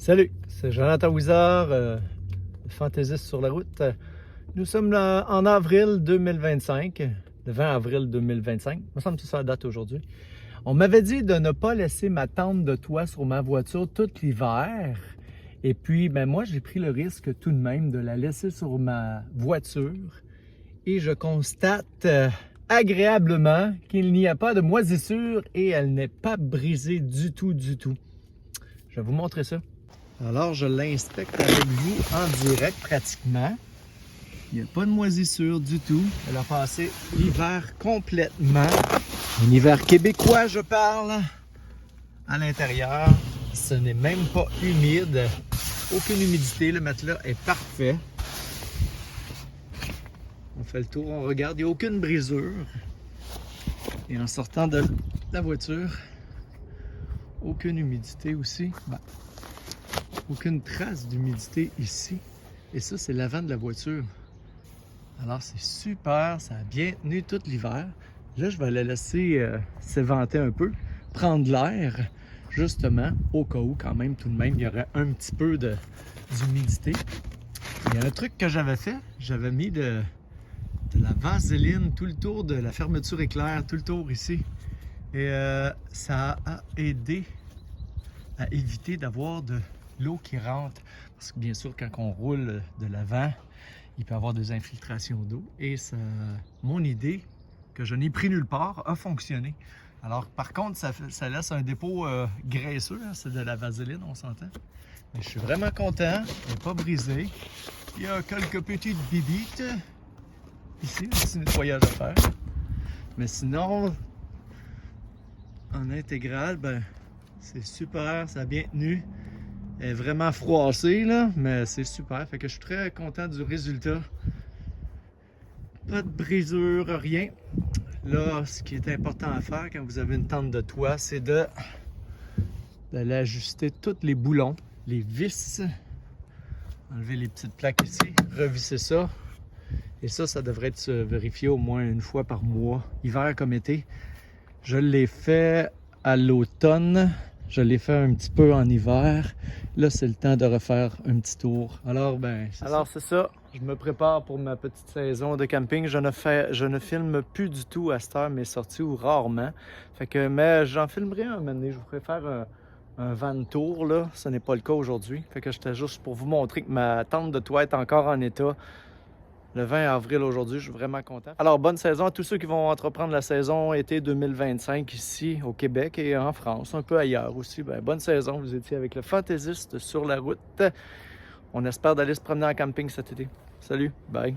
Salut, c'est Jonathan Wizard, fantaisiste sur la route. Nous sommes là en avril 2025, le 20 avril 2025. Il me semble que c'est ça la date aujourd'hui. On m'avait dit de ne pas laisser ma tente de toit sur ma voiture tout l'hiver. Et puis, moi, j'ai pris le risque tout de même de la laisser sur ma voiture. Et je constate agréablement qu'il n'y a pas de moisissure et elle n'est pas brisée du tout. Je vais vous montrer ça. Alors, je l'inspecte avec vous en direct pratiquement. Il n'y a pas de moisissure du tout. Elle a passé l'hiver complètement. Un hiver québécois, je parle. À l'intérieur, ce n'est même pas humide. Aucune humidité. Le matelas est parfait. On fait le tour, on regarde. Il n'y a aucune brisure. Et en sortant de la voiture, aucune humidité aussi. Aucune trace d'humidité ici. Et ça, c'est l'avant de la voiture. Alors, c'est super. Ça a bien tenu tout l'hiver. Là, je vais la laisser s'éventer un peu, prendre l'air, justement, au cas où, quand même, tout de même, il y aurait un petit peu d'humidité. Il y a un truc que j'avais fait. J'avais mis de la vaseline tout le tour de la fermeture éclair, tout le tour ici. Et ça a aidé à éviter d'avoir de l'eau qui rentre. Parce que bien sûr, quand on roule de l'avant, il peut y avoir des infiltrations d'eau. Et ça, mon idée, que je n'ai pris nulle part, a fonctionné. Alors, par contre, ça laisse un dépôt graisseux. Hein, c'est de la vaseline, on s'entend. Mais je suis vraiment content. Il n'est pas brisé. Il y a quelques petites bibites. Ici, un petit nettoyage à faire. Mais sinon, en intégrale, c'est super. Ça a bien tenu. Elle est vraiment froissée, là, mais c'est super. Fait que je suis très content du résultat. Pas de brisure, rien. Là, ce qui est important à faire quand vous avez une tente de toit, c'est d'aller ajuster tous les boulons, les vis. Enlever les petites plaques ici, revisser ça. Et ça devrait être vérifié au moins une fois par mois, hiver comme été. Je l'ai fait à l'automne. Je l'ai fait un petit peu en hiver. Là, c'est le temps de refaire un petit tour. Alors, c'est ça. Je me prépare pour ma petite saison de camping. Je ne filme plus du tout à cette heure mes sorties ou rarement. Mais j'en filmerai un moment donné. Je vous ferai faire un van tour, là. Ce n'est pas le cas aujourd'hui. Fait que j'étais juste pour vous montrer que ma tente de toit est encore en état. Le 20 avril aujourd'hui, je suis vraiment content. Alors, bonne saison à tous ceux qui vont entreprendre la saison été 2025 ici au Québec et en France, un peu ailleurs aussi. Bonne saison, vous étiez avec le fantaisiste sur la route. On espère d'aller se promener en camping cet été. Salut, bye!